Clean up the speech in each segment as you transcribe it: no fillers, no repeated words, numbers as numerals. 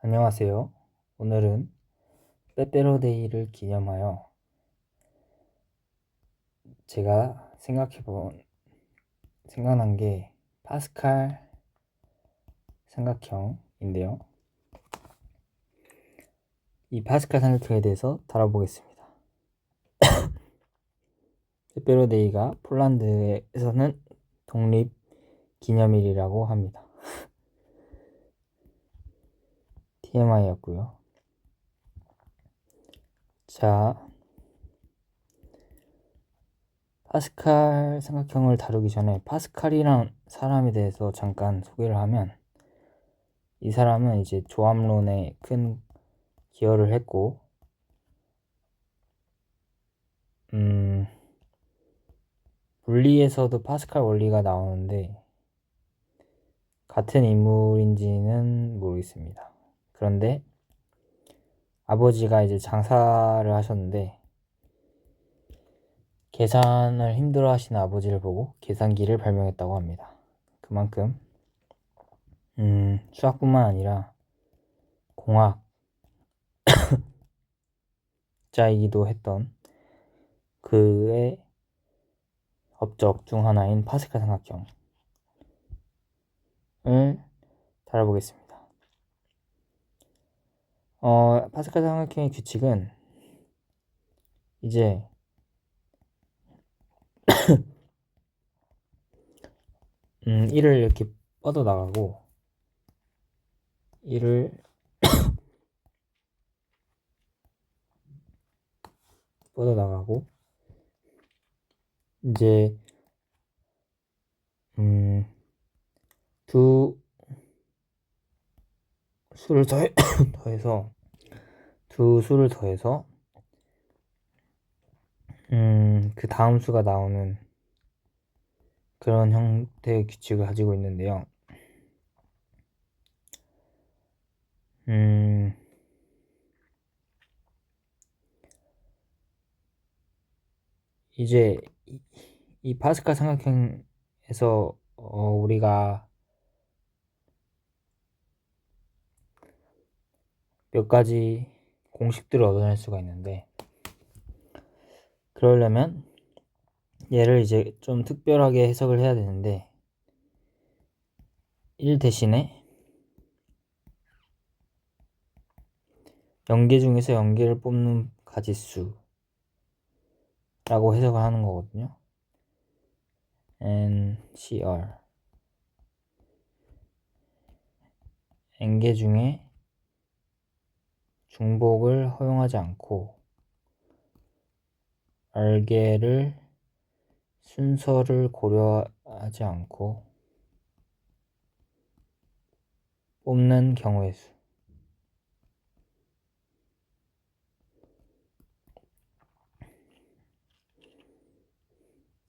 안녕하세요. 오늘은 빼빼로데이를 기념하여 제가 생각난 게 파스칼 삼각형인데요. 이 파스칼 삼각형에 대해서 다뤄보겠습니다. 빼빼로데이가 폴란드에서는 독립 기념일이라고 합니다. TMI였고요. 자, 파스칼 삼각형을 다루기 전에 파스칼이란 사람에 대해서 잠깐 소개를 하면, 이 사람은 이제 조합론에 큰 기여를 했고, 물리에서도 파스칼 원리가 나오는데 같은 인물인지는 모르겠습니다. 그런데 아버지가 이제 장사를 하셨는데 계산을 힘들어 하시는 아버지를 보고 계산기를 발명했다고 합니다. 그만큼 수학뿐만 아니라 공학자이기도 했던 그의 업적 중 하나인 파스칼 삼각형을 다뤄보겠습니다. 파스칼 삼각형의 규칙은 이제 1을 이렇게 뻗어 나가고 1을 뻗어 나가고 이제 두 수를 더해서 두 수를 더해서 그 다음 수가 나오는 그런 형태의 규칙을 가지고 있는데요. 이제 이 파스칼 삼각형에서 우리가 몇 가지 공식들을 얻어낼 수가 있는데, 그러려면 얘를 이제 좀 특별하게 해석을 해야 되는데 1 대신에 연계 중에서 연계를 뽑는 가지수라고 해석을 하는 거거든요. NCR N개 중에 중복을 허용하지 않고 R개를 순서를 고려하지 않고 뽑는 경우의 수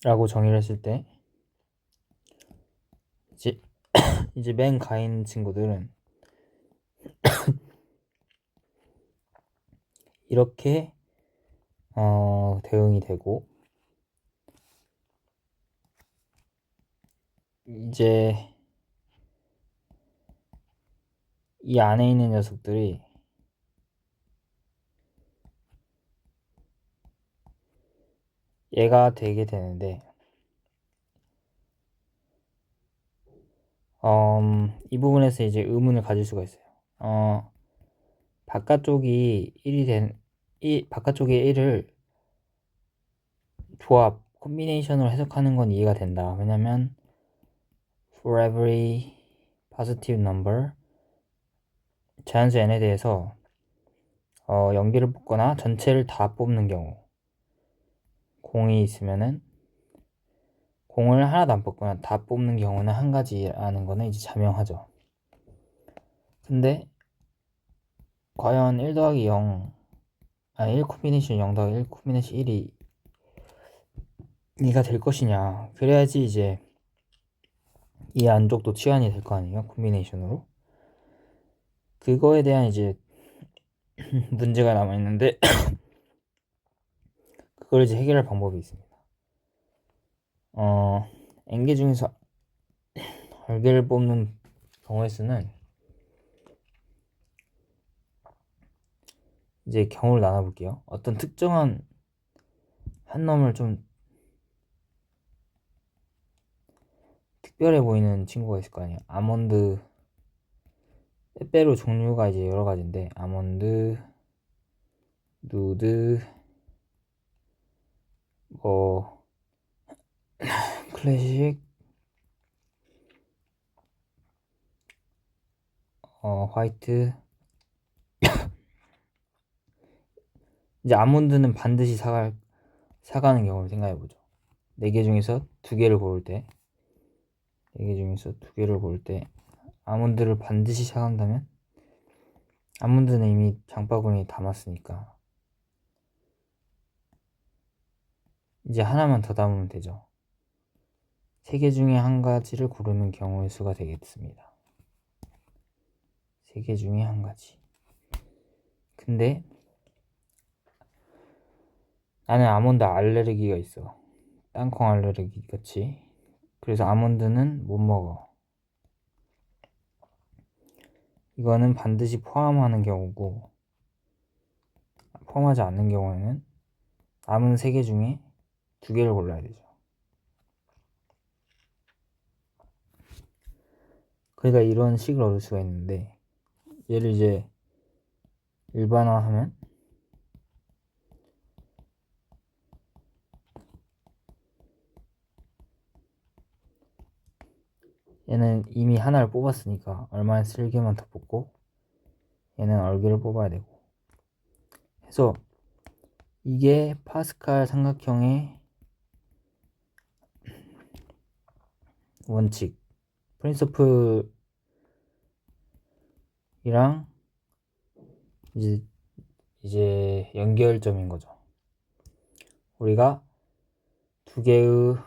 라고 정의를 했을 때, 이제 맨 가인 친구들은 이렇게 대응이 되고, 이제 이 안에 있는 녀석들이 얘가 되게 되는데, 이 부분에서 이제 의문을 가질 수가 있어요. 바깥쪽이 1이 바깥쪽에 1을 조합, 콤비네이션으로 해석하는 건 이해가 된다. 왜냐면 for every positive number, 자연수 n에 대해서 연기를 뽑거나 전체를 다 뽑는 경우, 공이 있으면은 공을 하나도 안 뽑거나 다 뽑는 경우는 한 가지라는 거는 이제 자명하죠. 근데 과연 1 더하기 0, 1 콤비네이션 0 더하기 1 콤비네이션 1이 이가 될 것이냐. 그래야지 이제 이 안쪽도 치환이 될 거 아니에요, 콤비네이션으로. 그거에 대한 이제 문제가 남아있는데 그걸 이제 해결할 방법이 있습니다. n개 중에서 R개를 뽑는 경우의 수는 이제 경우를 나눠볼게요. 어떤 특정한 한 놈을 좀 특별해 보이는 친구가 있을 거 아니에요. 아몬드, 빼빼로 종류가 이제 여러 가지인데, 아몬드, 누드, 뭐, 클래식, 화이트. 이제 아몬드는 반드시 사가는 경우를 생각해보죠. 4개 중에서 2개를 고를 때, 4개 중에서 2개를 고를 때, 아몬드를 반드시 사간다면, 아몬드는 이미 장바구니에 담았으니까, 이제 하나만 더 담으면 되죠. 3개 중에 한 가지를 고르는 경우의 수가 되겠습니다. 3개 중에 한 가지. 근데 나는 아몬드 알레르기가 있어. 땅콩 알레르기 같이. 그래서 아몬드는 못 먹어. 이거는 반드시 포함하는 경우고, 포함하지 않는 경우에는 남은 3개 중에 2개를 골라야 되죠. 그러니까 이런 식을 얻을 수가 있는데, 얘를 이제 일반화하면 얘는 이미 하나를 뽑았으니까 얼마나 쓸 개만 더 뽑고, 얘는 얼개를 뽑아야 되고 해서, 이게 파스칼 삼각형의 원칙, 프린서플이랑 이제 연결점인 거죠. 우리가 2개의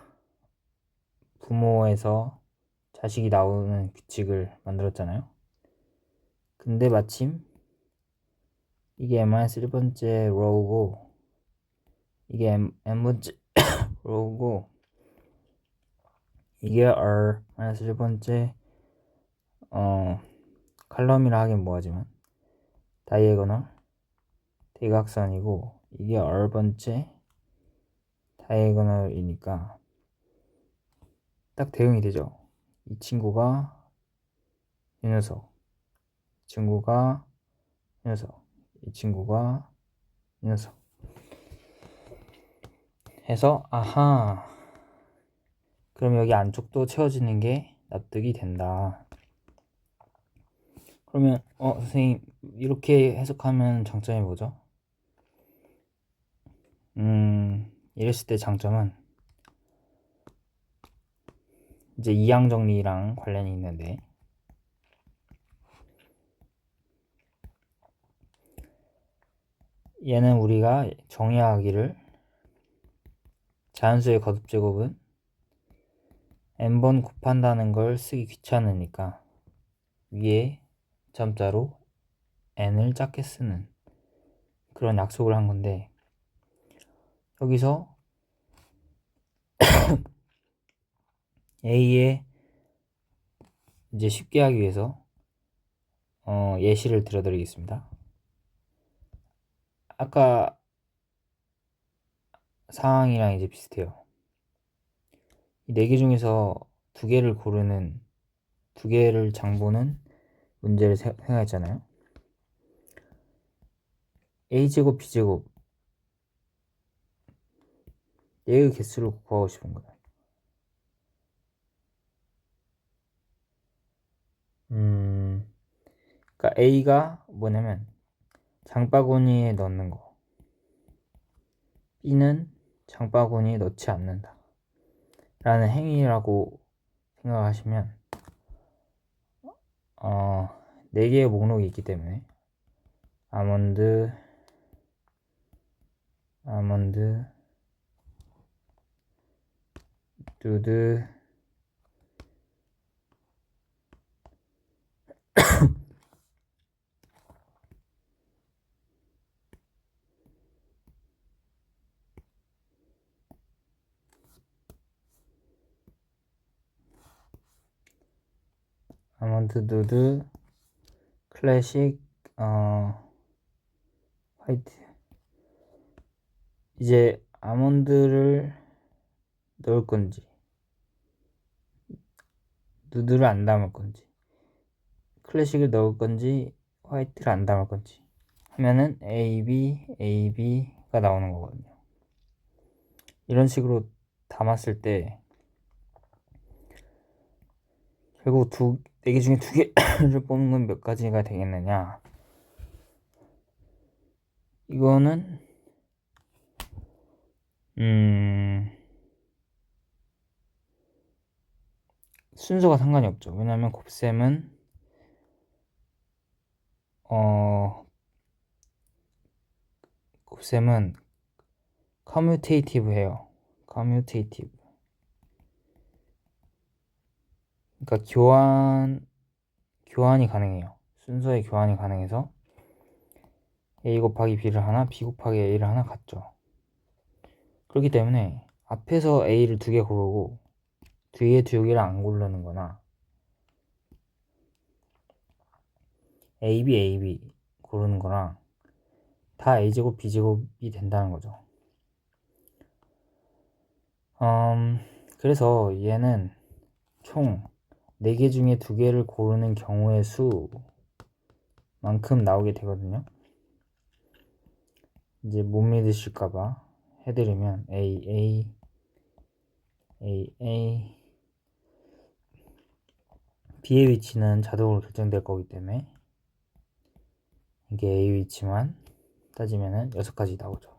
부모에서 자식이 나오는 규칙을 만들었잖아요. 근데 마침 이게 n-1번째 로우고, 이게 n번째 로우고, 이게 r-1번째 칼럼이라 하긴 뭐하지만 다이애고널 대각선이고, 이게 r번째 다이애고널이니까 딱 대응이 되죠. 이 친구가 이 녀석, 이 친구가 이 녀석, 이 친구가 이 녀석 해서, 아하, 그럼 여기 안쪽도 채워지는 게 납득이 된다. 그러면 선생님, 이렇게 해석하면 장점이 뭐죠? 이랬을 때 장점은 이제 이항 정리랑 관련이 있는데, 얘는 우리가 정의하기를 자연수의 거듭 제곱은 n번 곱한다는 걸 쓰기 귀찮으니까 위에 점자로 n을 작게 쓰는 그런 약속을 한 건데, 여기서 A에 이제 쉽게 하기 위해서 예시를 들어드리겠습니다. 아까 상황이랑 이제 비슷해요. 이 4개 중에서 2개를 장보는 문제를 생각했잖아요. A제곱, B제곱, 얘의 개수를 구하고 싶은 거예요. 그러니까 A가 뭐냐면 장바구니에 넣는 거, B는 장바구니에 넣지 않는다 라는 행위라고 생각하시면, 4개의 목록이 있기 때문에 아몬드, 두드, 아몬드, 누드, 클래식, 화이트. 이제 아몬드를 넣을 건지 누드를 안 담을 건지 클래식을 넣을 건지 화이트를 안 담을 건지 하면은 AB가 나오는 거거든요. 이런 식으로 담았을 때 결국 4개 중에 2개를 뽑는 건 몇 가지가 되겠느냐. 이거는 순서가 상관이 없죠. 왜냐면 곱셈은 곱셈은 커뮤테이티브해요. 커뮤테이티브. 그러니까 교환이 가능해요. 순서의 교환이 가능해서 A 곱하기 B를 하나, B 곱하기 A를 하나 갖죠. 그렇기 때문에 앞에서 A를 2개 고르고 뒤에 2개를 안 고르는 거나 AB 고르는 거랑 다 A제곱, B제곱이 된다는 거죠. 그래서 얘는 총 4개 중에 2개를 고르는 경우의 수만큼 나오게 되거든요. 이제 못 믿으실까봐 해드리면 A B의 위치는 자동으로 결정될 거기 때문에 이게 A 위치만 따지면은 6가지 나오죠.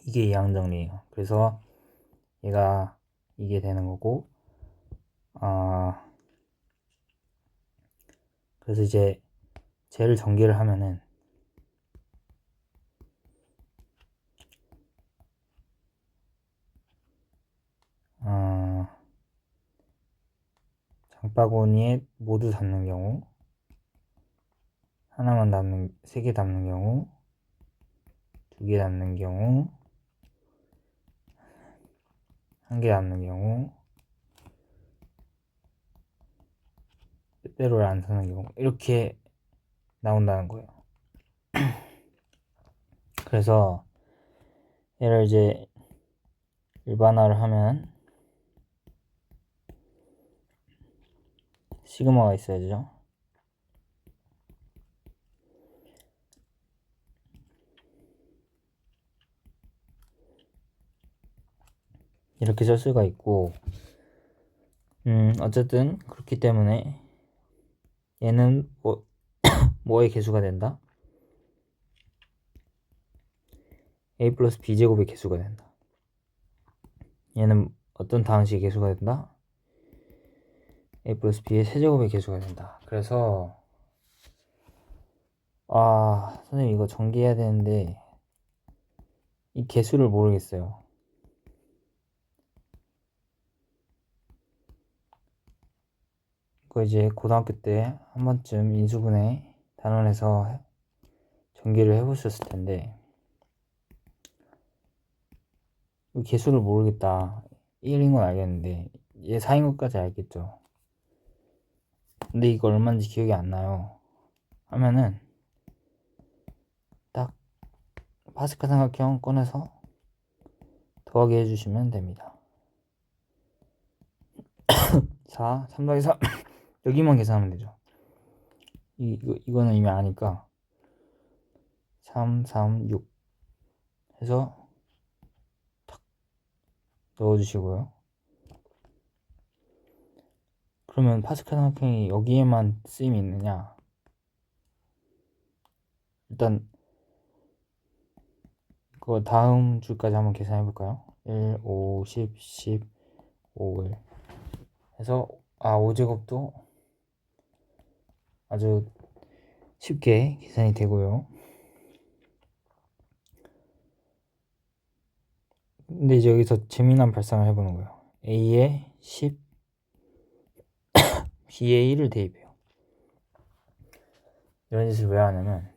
이게 이항 정리예요. 그래서 얘가 이게 되는 거고, 그래서 이제 쟤를 전개를 하면은 장바구니에 모두 담는 경우, 하나만 담는, 3개 담는 경우, 2개 담는 경우, 1개 담는 경우, 빼빼로를 안 쓰는 경우, 이렇게 나온다는 거예요. 그래서 얘를 이제 일반화를 하면 시그마가 있어야죠. 이렇게 쓸 수가 있고, 어쨌든 그렇기 때문에 얘는 뭐의 개수가 된다? A 플러스 B제곱의 개수가 된다. 얘는 어떤 다항식의 개수가 된다? A 플러스 B의 세제곱의 개수가 된다. 그래서 선생님 이거 전개해야 되는데 이 개수를 모르겠어요. 그거 이제 고등학교 때 한 번쯤 인수분해 단원에서 전개를 해보셨을 텐데 이 개수를 모르겠다. 1인 건 알겠는데 얘 4인 것까지 알겠죠. 근데 이거 얼마인지 기억이 안 나요. 하면은 딱 파스칼 삼각형 꺼내서 더하기 해주시면 됩니다. 4, 3 더하기 4 여기만 계산하면 되죠. 이거는 이미 아니까 3, 3, 6 해서 탁 넣어주시고요. 그러면 파스칼 삼각형이 여기에만 쓰임이 있느냐? 일단 그거 다음 줄까지 한번 계산해 볼까요? 1, 5, 10, 10, 5, 1 해서 5제곱도 아주 쉽게 계산이 되고요. 근데 이제 여기서 재미난 발상을 해보는 거예요. A에 10, B에 1을 대입해요. 이런 짓을 왜 하냐면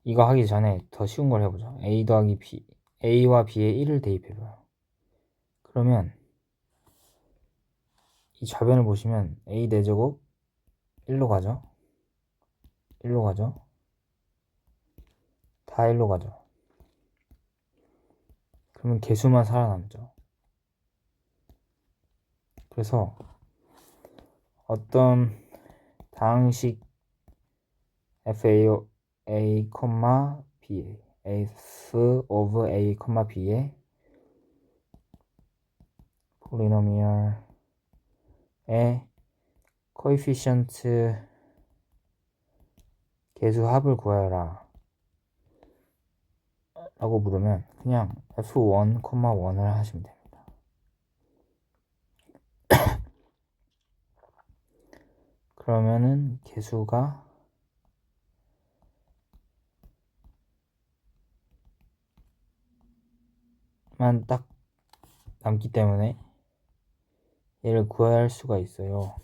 이거 하기 전에 더 쉬운 걸 해보죠. A 더하기 B, A와 B에 1을 대입해봐요. 그러면 이 좌변을 보시면 a 4제곱 1로 가죠. 1로 가죠. 다 1로 가죠. 그러면 개수만 살아남죠. 그래서 어떤 다항식 FA, B, F of A, B의 폴리노미얼의 코에피션트 개수 합을 구하여라 라고 물으면 그냥 F1, 1을 하시면 됩니다. 그러면은 개수가 만 딱 남기 때문에 얘를 구해야 할 수가 있어요.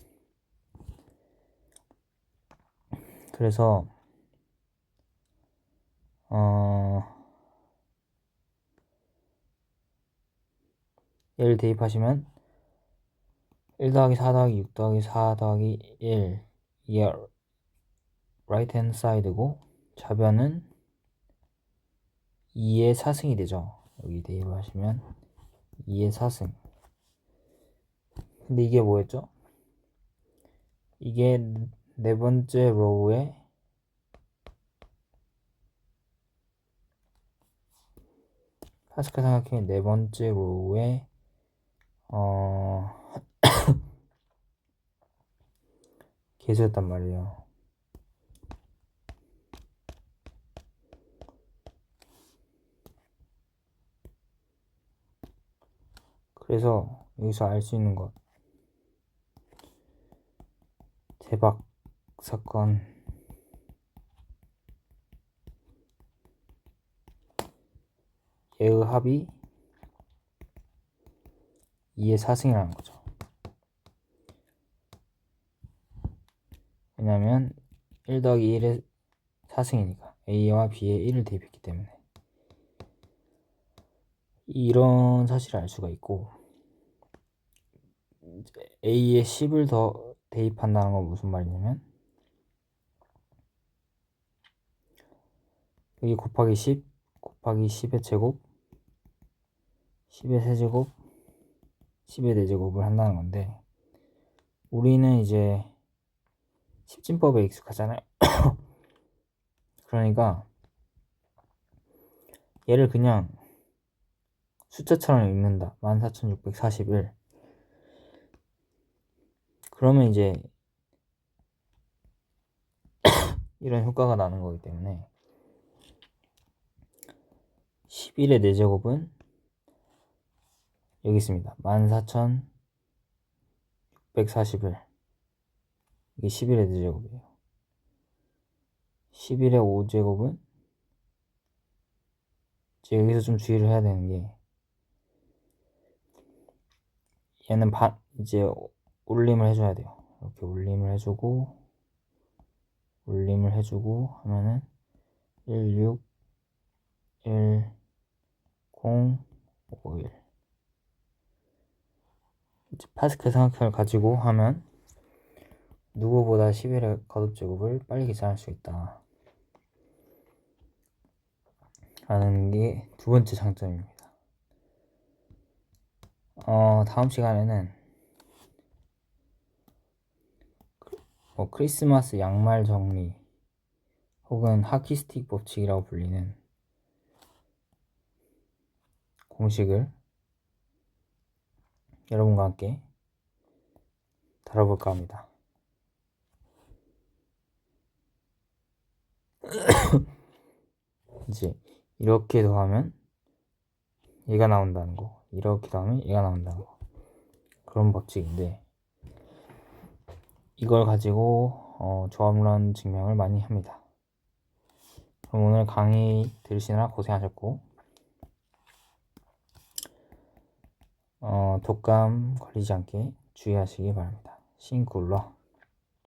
그래서 얘를 대입하시면 1 더하기 4 더하기 6 더하기 4 더하기 1 이게 right hand side고 좌변은 2의 4승이 되죠. 여기 대입하시면 2의 4승. 근데 이게 뭐였죠? 이게 네 번째 로우의 파스칼 삼각형의 네 번째 로우의 개수였단 말이에요. 그래서 여기서 알 수 있는 것, 대박 사건, 얘의 합이 2의 4승이라는 거죠. 왜냐면 1 더하기 1의 4승이니까 A와 B의 1을 대입했기 때문에 이런 사실을 알 수가 있고, A에 10을 더 대입한다는 건 무슨 말이냐면 여기 곱하기 10 곱하기 10의 제곱 10의 세제곱 10의 4제곱을 한다는 건데, 우리는 이제 십진법에 익숙하잖아요. 그러니까 얘를 그냥 숫자처럼 읽는다. 14,641. 그러면 이제 이런 효과가 나는 거기 때문에 11의 4제곱은 여기 있습니다. 14,641. 이게 11의 4제곱이에요. 11의 5제곱은 이제 여기서 좀 주의를 해야 되는 게, 얘는 이제 올림을 해줘야 돼요. 이렇게 올림을 해주고 하면은 1, 6, 1, 0, 5, 1. 이제 파스칼 삼각형을 가지고 하면 누구보다 11의 거듭제곱을 빨리 계산할 수 있다 라는 게 두 번째 장점입니다. 다음 시간에는 크리스마스 양말 정리 혹은 하키스틱 법칙이라고 불리는 공식을 여러분과 함께 다뤄볼까 합니다. 이제 이렇게 더하면 얘가 나온다는 거, 이렇게 더하면 얘가 나온다는 거, 그런 법칙인데, 이걸 가지고 조합론 증명을 많이 합니다. 그럼 오늘 강의 들으시느라 고생하셨고, 독감 걸리지 않게 주의하시기 바랍니다. 싱쿨러.